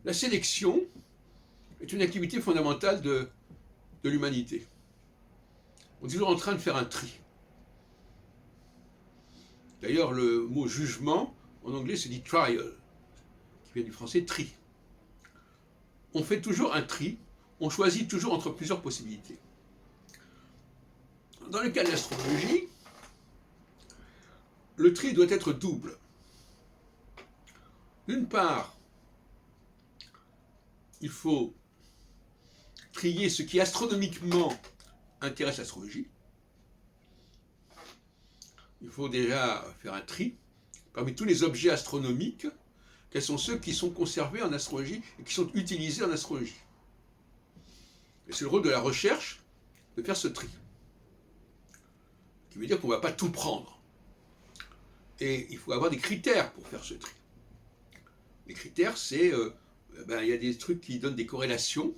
La sélection est une activité fondamentale de l'humanité. On est toujours en train de faire un tri. D'ailleurs, le mot jugement, en anglais, se dit trial, qui vient du français tri. On fait toujours un tri, on choisit toujours entre plusieurs possibilités. Dans le cas de l'astrologie, le tri doit être double. D'une part, il faut trier ce qui astronomiquement intéresse l'astrologie. Il faut déjà faire un tri parmi tous les objets astronomiques, quels sont ceux qui sont conservés en astrologie et qui sont utilisés en astrologie. Et c'est le rôle de la recherche de faire ce tri. Ce qui veut dire qu'on ne va pas tout prendre. Et il faut avoir des critères pour faire ce tri. Les critères, c'est, il y a des trucs qui donnent des corrélations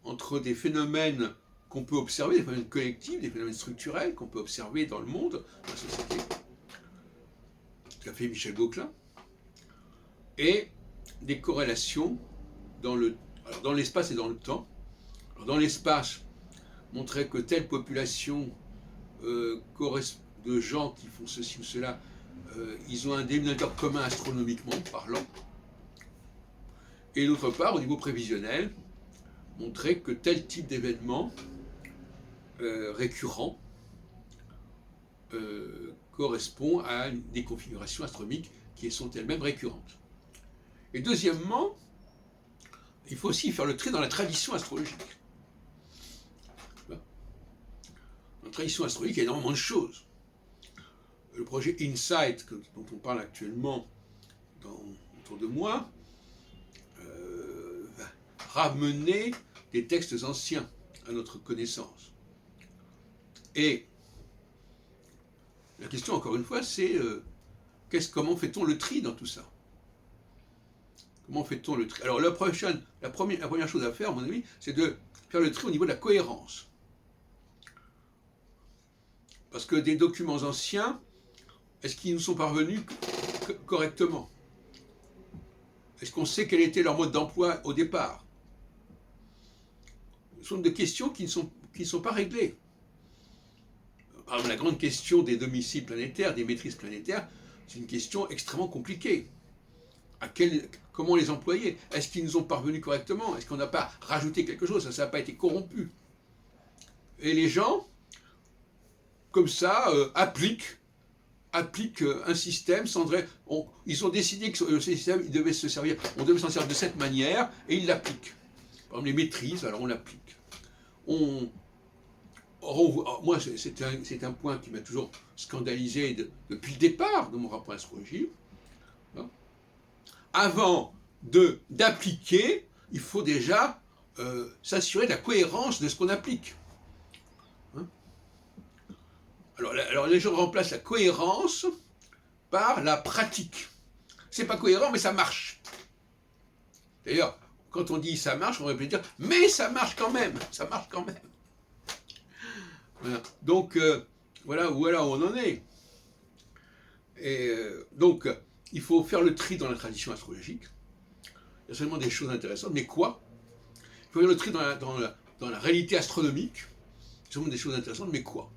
entre des phénomènes qu'on peut observer, des phénomènes collectifs, des phénomènes structurels qu'on peut observer dans le monde, dans la société, ce qu'a fait Michel Gauquelin, et des corrélations dans l'espace et dans le temps. Alors, dans l'espace, montrer que telle population de gens qui font ceci ou cela, ils ont un dénominateur commun astronomiquement parlant. Et d'autre part, au niveau prévisionnel, montrer que tel type d'événement récurrent correspond à des configurations astronomiques qui sont elles-mêmes récurrentes. Et deuxièmement, il faut aussi faire le tri dans la tradition astrologique. Dans la tradition astrologique, il y a énormément de choses. Le projet InSight, dont on parle actuellement autour de moi, va ramener des textes anciens à notre connaissance. Et la question, encore une fois, c'est comment fait-on le tri dans tout ça? Comment fait-on le tri? Alors la première chose à faire, à mon avis, c'est de faire le tri au niveau de la cohérence. Parce que des documents anciens, est-ce qu'ils nous sont parvenus correctement? Est-ce qu'on sait quel était leur mode d'emploi au départ? Ce sont des questions qui ne sont pas réglées. Par exemple, la grande question des domiciles planétaires, des maîtrises planétaires, c'est une question extrêmement compliquée. Comment les employer? Est-ce qu'ils nous ont parvenus correctement? Est-ce qu'on n'a pas rajouté quelque chose? Ça n'a pas été corrompu? Et les gens, comme ça, appliquent un système ils ont décidé que ce système, on devait s'en servir de cette manière, et ils l'appliquent. Par exemple, les maîtrises, alors on l'applique. Moi, c'est un point qui m'a toujours scandalisé depuis le départ de mon rapport à l'astrologie. Avant d'appliquer, il faut déjà s'assurer de la cohérence de ce qu'on applique. Alors les gens remplacent la cohérence par la pratique. C'est pas cohérent, mais ça marche. D'ailleurs, quand on dit ça marche, on va dire mais ça marche quand même. Ça marche quand même. Voilà. Donc voilà où on en est. Et donc il faut faire le tri dans la tradition astrologique. Il y a seulement des choses intéressantes, mais quoi? Il faut faire le tri dans la réalité astronomique. Il y a seulement des choses intéressantes, mais quoi?